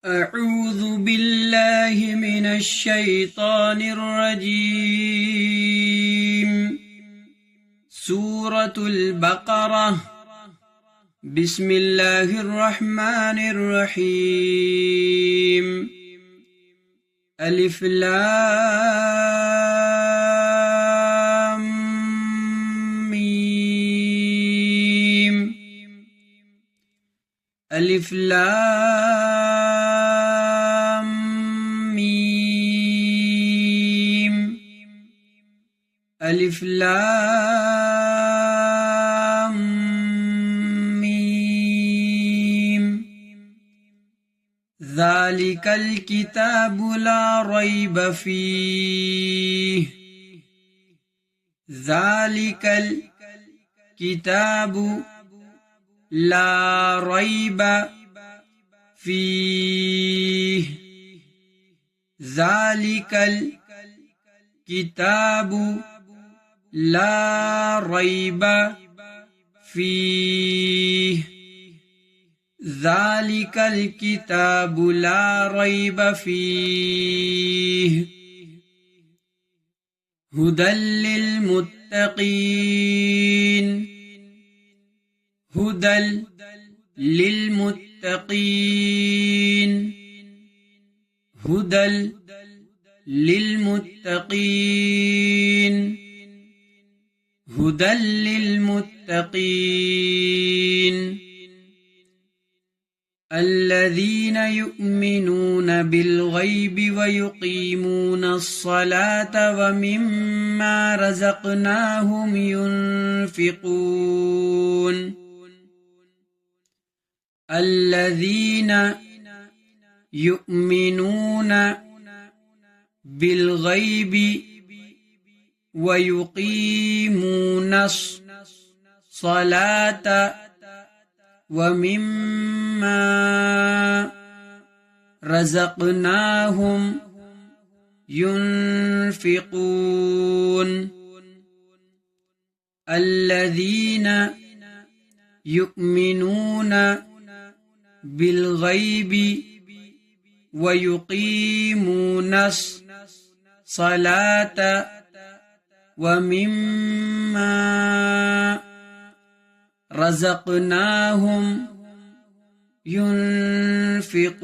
أعوذ بالله من الشيطان الرجيم سورة البقرة بسم الله الرحمن الرحيم ألف لام ميم ألف لام ميم ألف لام ميم ذلك الكتاب لا ريب فيه ذلك الكتاب لا ريب فيه ذلك الكتاب لا ريب فيه ذلك الكتاب لا ريب فيه هدى للمتقين هدى للمتقين هدى للمتقين هدى للمتقين الذين يؤمنون بالغيب ويقيمون الصلاة ومما رزقناهم ينفقون الذين يؤمنون بالغيب ويقيمون الصلاة ومما رزقناهم ينفقون الذين يؤمنون بالغيب ويقيمون الصلاة ومما رزقناهم ينفقون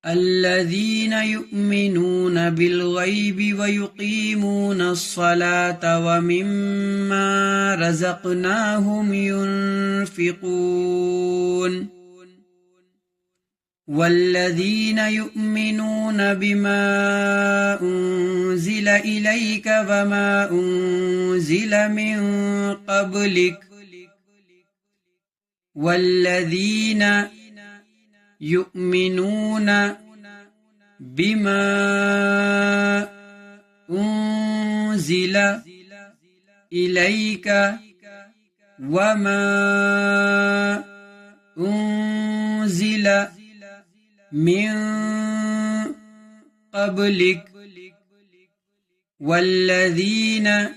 الذين يؤمنون بالغيب ويقيمون الصلاة ومما رزقناهم ينفقون والذين يؤمنون بما أنزل إليك وما أنزل من قبلك والذين يؤمنون بما أنزل إليك وما أنزل من قبلك والذين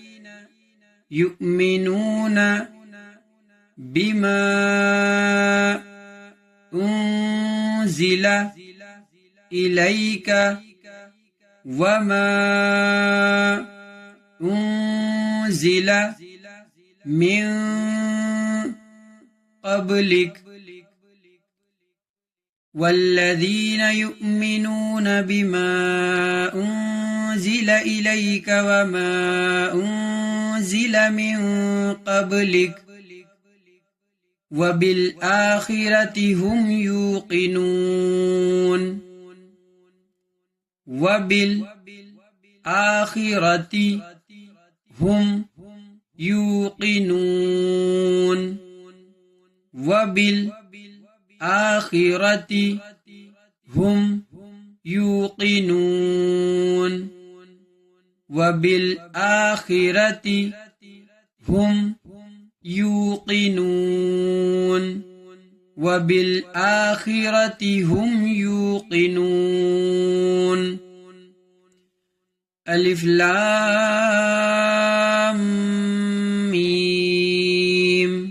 يؤمنون بما أنزل إليك وما أنزل من قبلك والذين يؤمنون بما أنزل إليك وما أنزل من قبلك وبالآخرة هم يوقنون وبالآخرة هم يوقنون وبالآخرة هم يوقنون وبالآخرة هم يوقنون وبالآخرة هم يوقنون ألف لام ميم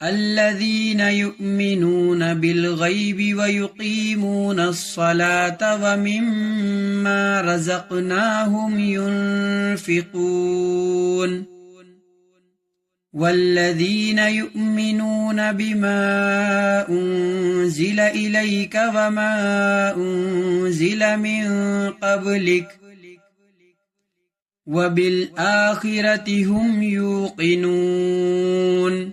الذين يؤمنون بالغيب ويقيمون الصلاة ومما رزقناهم ينفقون والذين يؤمنون بما أنزل إليك وما أنزل من قبلك وبالآخرة هم يوقنون